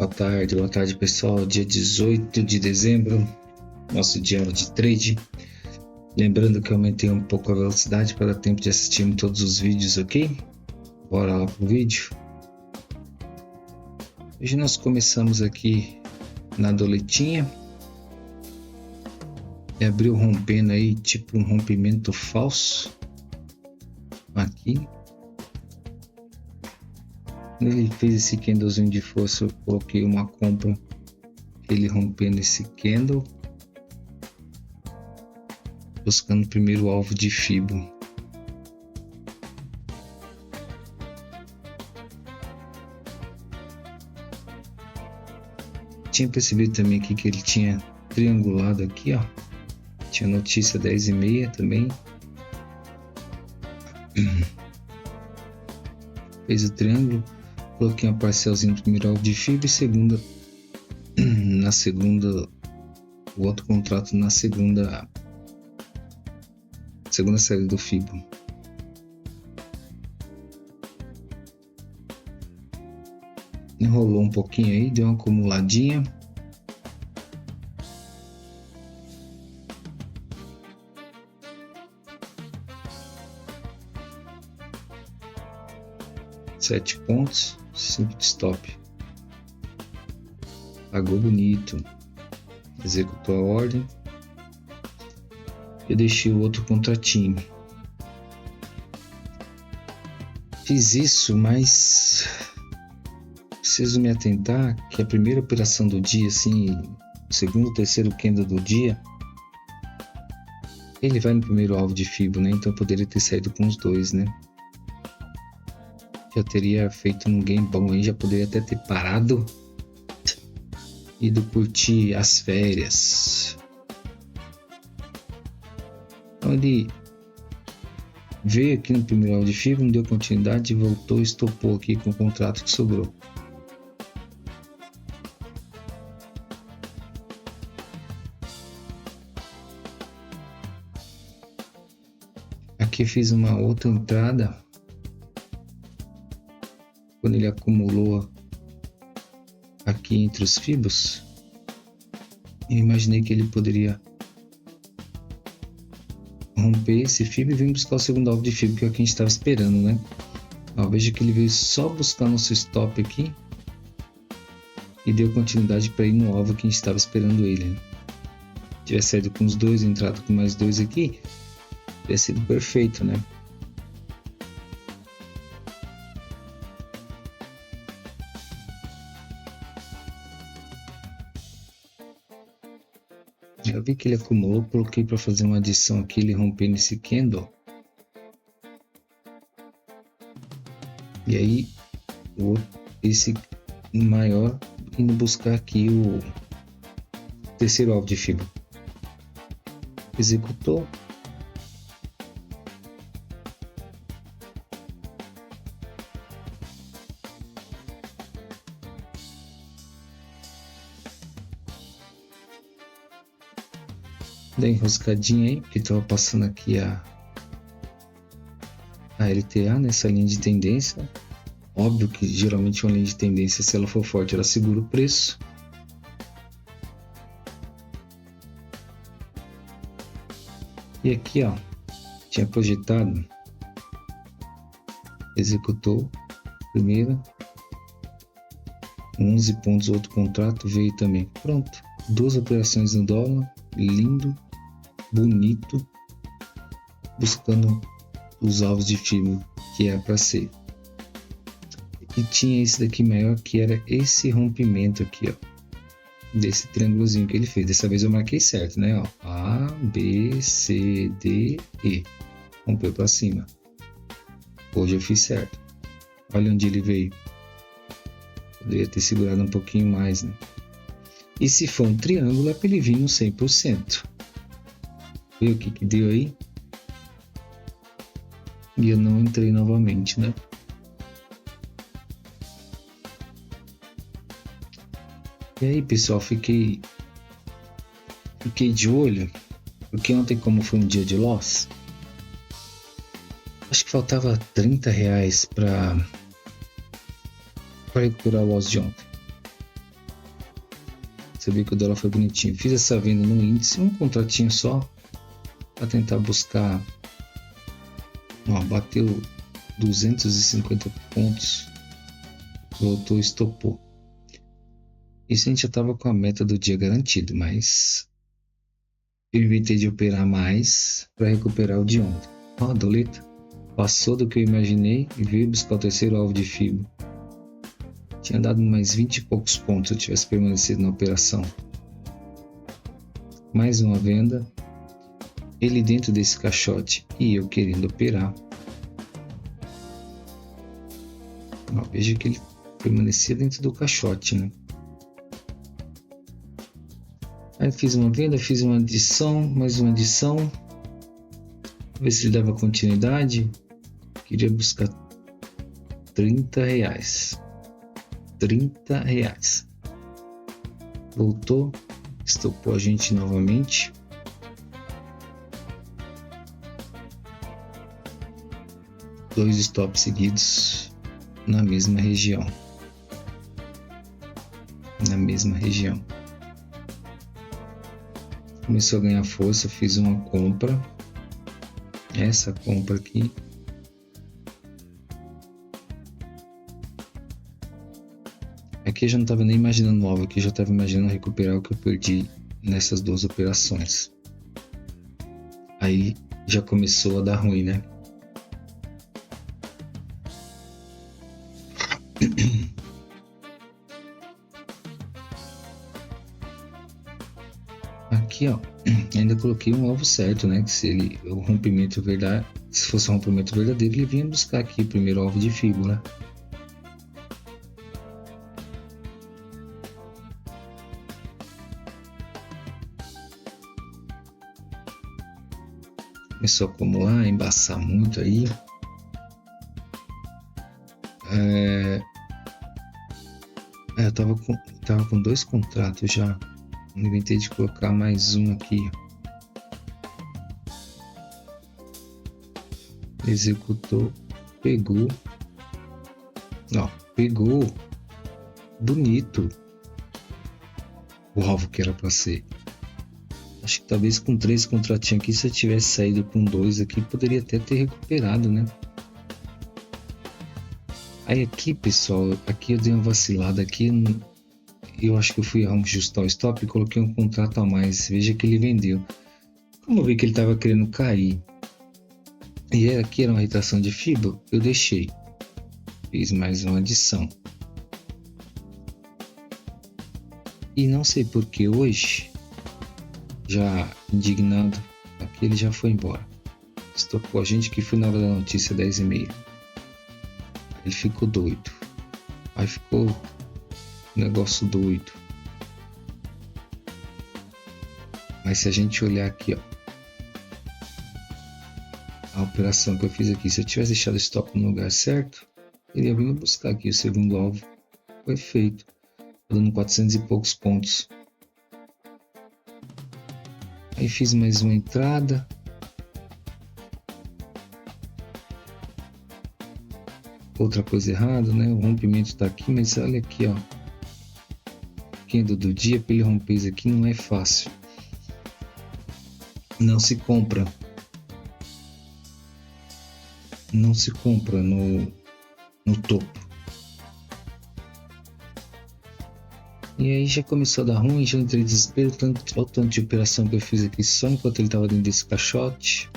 Boa tarde pessoal, dia 18 de dezembro, nosso diário de trade. Lembrando que eu aumentei um pouco a velocidade para dar tempo de assistir todos os vídeos, ok? Bora lá pro vídeo. Hoje nós começamos aqui na doletinha. E abriu rompendo aí, tipo um rompimento falso. Aqui. Ele fez esse candlezinho de força, eu coloquei uma compra. Ele rompendo esse candle. Buscando o primeiro alvo de Fibo. Tinha percebido também aqui que ele tinha triangulado aqui, ó. Tinha notícia 10h30 também. Fez o triângulo. Coloquei uma parcelzinha do primeiro alvo de Fibo e na segunda, o outro contrato na segunda série do Fibo. Enrolou um pouquinho aí, deu uma acumuladinha. Sete pontos, 5 de stop. Pagou bonito. Executou a ordem. Eu deixei o outro contratinho. Fiz isso, mas preciso me atentar que a primeira operação do dia, assim, segundo, terceiro candle do dia, ele vai no primeiro alvo de Fibo, né? Então eu poderia ter saído com os dois, né? Já teria feito um game bom aí, já poderia até ter parado, ido curtir as férias. Então ele veio aqui no primeiro alvo de Fibo, não deu continuidade, voltou e estopou aqui com o contrato que sobrou. Aqui fiz uma outra entrada. Quando ele acumulou aqui entre os Fibos, eu imaginei que ele poderia romper esse Fibo e vir buscar o segundo alvo de Fibo, que é o que a gente estava esperando, né? Ó, veja que ele veio só buscar nosso stop aqui e deu continuidade para ir no alvo que a gente estava esperando ele, né? Se tivesse saído com os dois, entrado com mais dois aqui, teria sido perfeito, né? Eu vi que ele acumulou, coloquei para fazer uma adição aqui, ele rompendo esse candle. E aí, esse maior indo buscar aqui o terceiro alvo de Fibo. Executou. Da enroscadinha aí, porque estava passando aqui a LTA nessa linha de tendência. Óbvio que geralmente uma linha de tendência, se ela for forte, ela segura o preço. E aqui, ó, tinha projetado, executou primeira, 11 pontos, outro contrato veio também. Pronto, duas operações no dólar, lindo, bonito, buscando os alvos de Fibo que é para ser. E tinha esse daqui maior, que era esse rompimento aqui, ó, desse triângulozinho que ele fez. Dessa vez eu marquei certo, né? Ó, A, B, C, D, E. Rompeu para cima. Hoje eu fiz certo. Olha onde ele veio. Poderia ter segurado um pouquinho mais, né? E se for um triângulo, é para ele vir no 100%. Viu o que deu aí? E eu não entrei novamente, né? E aí, pessoal, fiquei de olho, porque ontem, como foi um dia de loss, acho que faltava R$30 para recuperar o loss de ontem. Você vê que o dólar foi bonitinho. Fiz essa venda no índice, um contratinho só, para tentar buscar. Ó, bateu 250 pontos, voltou e estopou. Isso a gente já estava com a meta do dia garantido, mas eu inventei de operar mais para recuperar o de ontem. Ó, a doleta passou do que eu imaginei e veio buscar o terceiro alvo de FIBO. Tinha dado mais 20 e poucos pontos se eu tivesse permanecido na operação. Mais uma venda, ele dentro desse caixote e eu querendo operar. Ó, veja que ele permanecia dentro do caixote, né? Aí fiz uma venda, fiz uma adição, mais uma adição. Ver se ele dava continuidade. Queria buscar R$30. R$30. Voltou, estopou a gente novamente. Dois stops seguidos na mesma região. Começou a ganhar força, fiz uma compra. Essa compra aqui. Aqui eu já não estava nem imaginando o alvo, aqui eu já estava imaginando recuperar o que eu perdi nessas duas operações. Aí já começou a dar ruim, né? Aqui, ó, ainda coloquei um alvo certo, né? Que se fosse um rompimento verdadeiro, ele vinha buscar aqui o primeiro alvo de FIBO, né? Começou a acumular, embaçar muito aí. Eu tava com dois contratos já. Inventei de colocar mais um aqui. Executou, pegou. Ó, pegou. Bonito. O alvo que era para ser. Acho que talvez com 3 contratinhos aqui, se eu tivesse saído com 2 aqui, poderia até ter recuperado, né? Aí aqui, pessoal, aqui eu dei uma vacilada aqui. Eu acho que eu fui ajustar o stop e coloquei um contrato a mais. Veja que ele vendeu. Como eu vi que ele estava querendo cair e aqui era uma retração de FIBO, eu deixei. Fiz mais uma adição. E não sei por que hoje, já indignado, aqui ele já foi embora. Estopou a gente que foi na hora da notícia 10h30. Ele ficou doido. Aí ficou negócio doido. Mas se a gente olhar aqui, ó, a operação que eu fiz aqui, se eu tivesse deixado o stop no lugar certo, ele ia vir buscar aqui o segundo alvo. Foi feito, dando 400 e poucos pontos. Aí fiz mais uma entrada. Outra coisa errada, né? O rompimento tá aqui, mas olha aqui, ó. Do dia para ele romper isso aqui não é fácil. Não se compra no topo. E aí já começou a dar ruim, já entrei em desespero, o tanto de operação que eu fiz aqui só enquanto ele estava dentro desse caixote.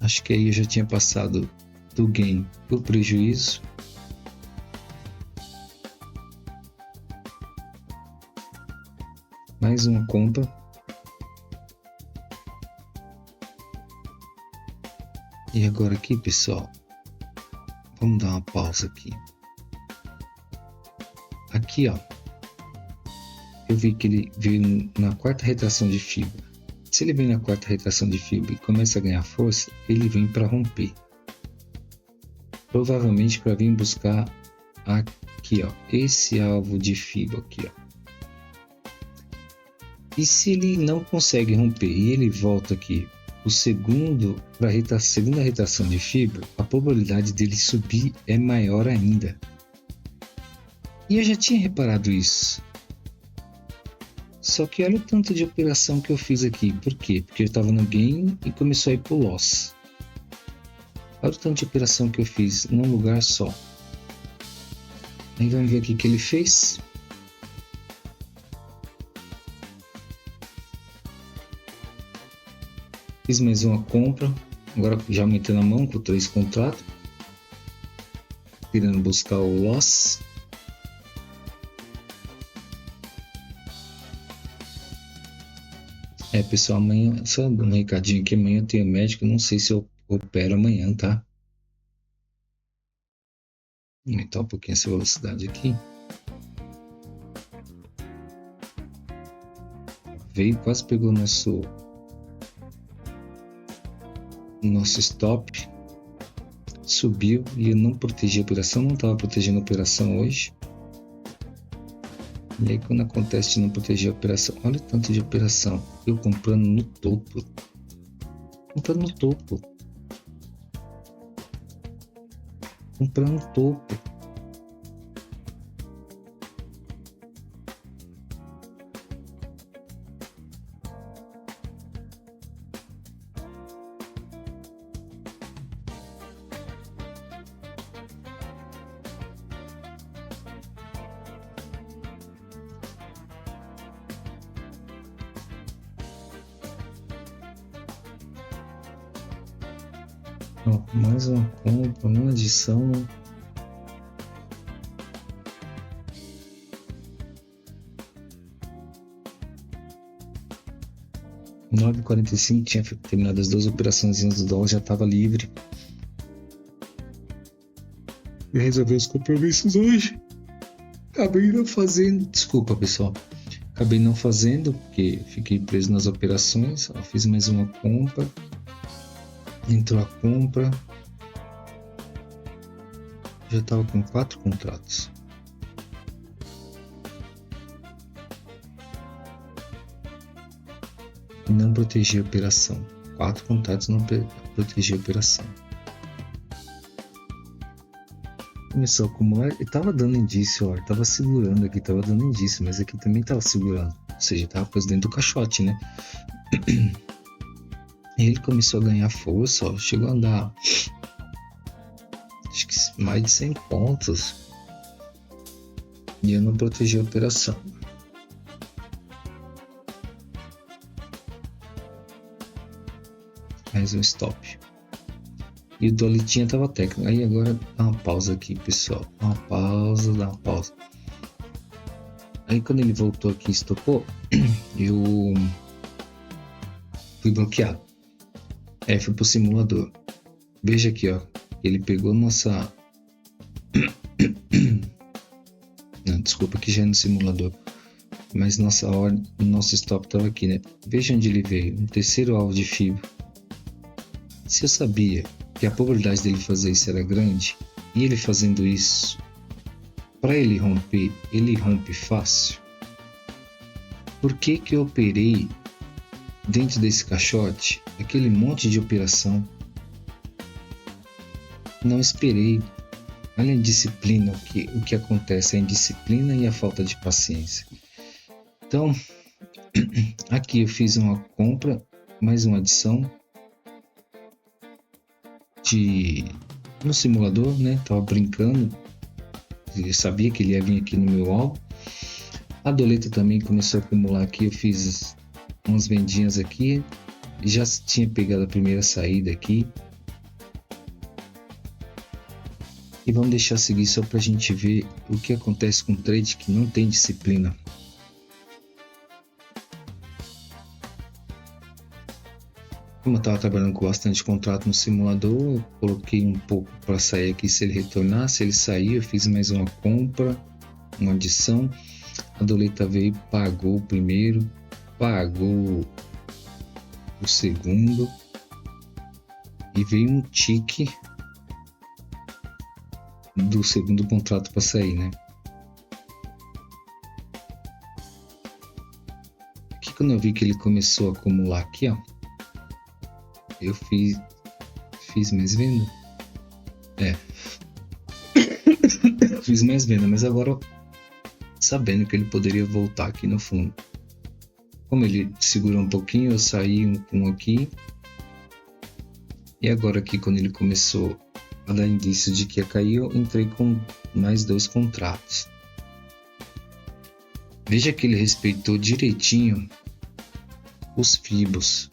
Acho que aí eu já tinha passado do gain pro prejuízo. Mais uma compra. E agora aqui, pessoal, vamos dar uma pausa aqui. Aqui, ó, eu vi que ele veio na quarta retração de FIBO. Se ele vem na quarta retração de FIBO e começa a ganhar força, ele vem para romper. Provavelmente para vir buscar aqui, ó, esse alvo de FIBO aqui, ó. E se ele não consegue romper e ele volta aqui para a segunda retração de FIBO, a probabilidade dele subir é maior ainda. E eu já tinha reparado isso. Só que olha o tanto de operação que eu fiz aqui. Por quê? Porque eu estava no gain e começou a ir pro loss. Olha o tanto de operação que eu fiz num lugar só. Aí vamos ver aqui o que ele fez. Fiz mais uma compra. Agora já aumentando a mão com 3 contratos. Querendo buscar o loss. Pessoal, amanhã, só um recadinho aqui, amanhã eu tenho médico, não sei se eu opero amanhã, tá? Vou aumentar um pouquinho essa velocidade aqui. Veio, quase pegou nosso stop, subiu e eu não protegi a operação, não estava protegendo a operação hoje. E aí quando acontece de não proteger a operação, olha o tanto de operação, eu comprando no topo, comprando no topo. Mais uma compra, uma adição. Às 9h45 tinha terminado as 2 operações do dólar, já estava livre. E resolvi os compromissos hoje. Acabei não fazendo. Desculpa, pessoal. Acabei não fazendo porque fiquei preso nas operações. Fiz mais uma compra. Entrou a compra. Já estava com 4 contratos. E não protegi a operação. 4 contratos, não protegi a operação. Começou a acumular e estava dando indício, ó. Estava segurando aqui, estava dando indício, mas aqui também estava segurando. Ou seja, estava quase dentro do caixote, né? E ele começou a ganhar força, ó. Chegou a andar acho que mais de 100 pontos. E eu não protegi a operação. Mais um stop. E o Dolitinha tava técnico. Aí agora dá uma pausa aqui, pessoal. Dá uma pausa. Aí quando ele voltou aqui e estopou, eu fui bloqueado. Fui pro simulador. Veja aqui, ó. Ele pegou nossa... Não, desculpa que já é no simulador. Mas nossa ordem, nosso stop estava aqui, né? Veja onde ele veio. Um terceiro alvo de FIBO. Se eu sabia que a probabilidade dele fazer isso era grande, e ele fazendo isso, para ele rompe fácil. Por que que eu operei dentro desse caixote aquele monte de operação? Não esperei. Olha a indisciplina, o que acontece, a indisciplina e a falta de paciência. Então, aqui eu fiz uma compra, mais uma adição no simulador, né? Tava brincando, eu sabia que ele ia vir aqui no meu alvo. A doleta também começou a acumular aqui, eu fiz umas vendinhas aqui, já tinha pegado a primeira saída aqui. E vamos deixar seguir só para a gente ver o que acontece com trade que não tem disciplina. Como eu estava trabalhando com bastante contrato no simulador, eu coloquei um pouco para sair aqui se ele retornar. Se ele sair, eu fiz mais uma compra, uma adição. A doleta veio, pagou o primeiro, pagou o segundo e veio um tique do segundo contrato para sair, né? Aqui quando eu vi que ele começou a acumular aqui, ó, eu fiz mais venda. Fiz mais venda, mas agora sabendo que ele poderia voltar aqui no fundo. Como ele segurou um pouquinho, eu saí um aqui. E agora aqui, quando ele começou a dar indício de que ia cair, eu entrei com mais 2 contratos. Veja que ele respeitou direitinho os fibos.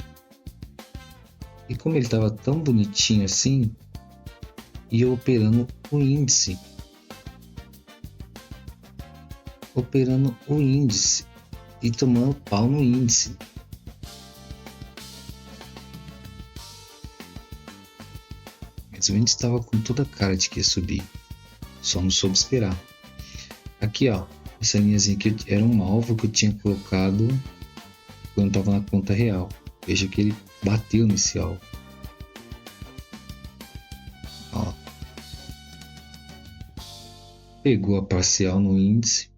E como ele estava tão bonitinho assim, ia operando o índice. Operando o índice e tomando pau no índice. Mas o índice estava com toda a cara de que ia subir, só não soube esperar. Aqui, ó, essa linhazinha aqui era um alvo que eu tinha colocado quando estava na conta real. Veja que ele bateu nesse alvo. Ó. Pegou a parcial no índice.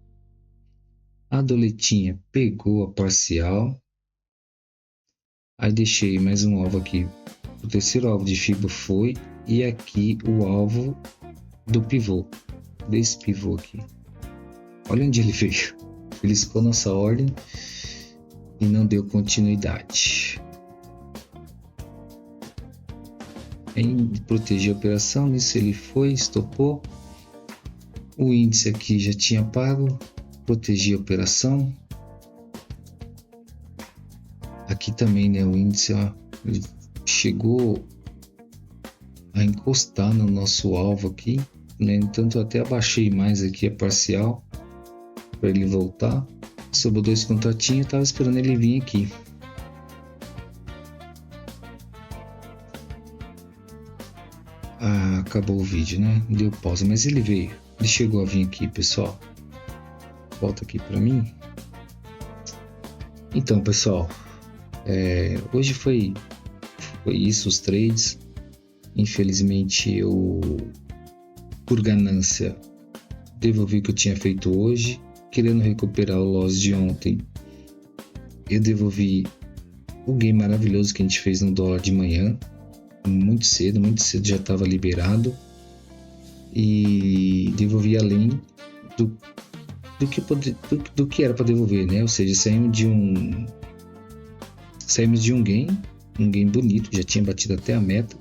A doletinha pegou a parcial. Aí deixei mais um alvo aqui. O terceiro alvo de fibra foi. E aqui o alvo do pivô. Desse pivô aqui. Olha onde ele veio. Ele escolheu nossa ordem e não deu continuidade. Em proteger a operação, nisso ele foi, estopou. O índice aqui já tinha pago. Protegi a operação. Aqui também, né? O índice, ó, ele chegou a encostar no nosso alvo aqui. No entanto, eu até abaixei mais aqui a parcial para ele voltar. Sobrou 2 contratinhos, estava esperando ele vir aqui. Acabou o vídeo, né? Deu pausa, mas ele veio. Ele chegou a vir aqui, pessoal. Volta aqui para mim. Então, pessoal, hoje foi isso, os trades. Infelizmente, eu, por ganância, devolvi o que eu tinha feito hoje. Querendo recuperar o loss de ontem, eu devolvi o game maravilhoso que a gente fez no dólar de manhã. Muito cedo já estava liberado. E devolvi além do que era para devolver, né? Ou seja, saímos de um game bonito, já tinha batido até a meta,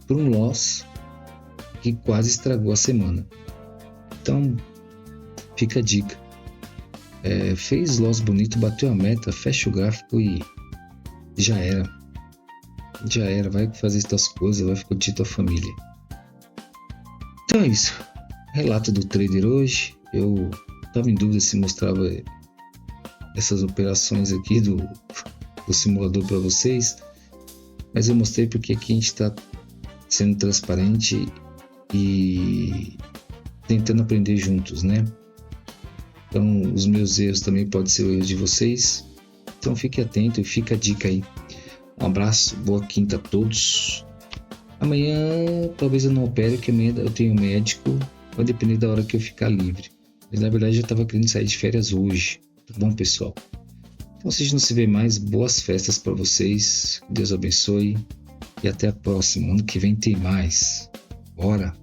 por um loss que quase estragou a semana. Então, fica a dica. Fez loss bonito, bateu a meta, fecha o gráfico e já era. Vai fazer essas coisas, vai curtir tua família. Então é isso. Relato do trader hoje. Eu estava em dúvida se mostrava essas operações aqui do simulador para vocês, mas eu mostrei porque aqui a gente está sendo transparente e tentando aprender juntos, né? Então os meus erros também podem ser o erro de vocês, então fique atento e fica a dica aí. Um abraço, boa quinta a todos. Amanhã talvez eu não opere, porque amanhã eu tenho médico, vai depender da hora que eu ficar livre. Mas na verdade eu estava querendo sair de férias hoje, tá bom, pessoal? Então se a gente não se vê mais, boas festas para vocês, Deus abençoe e até a próxima. Ano que vem tem mais. Bora!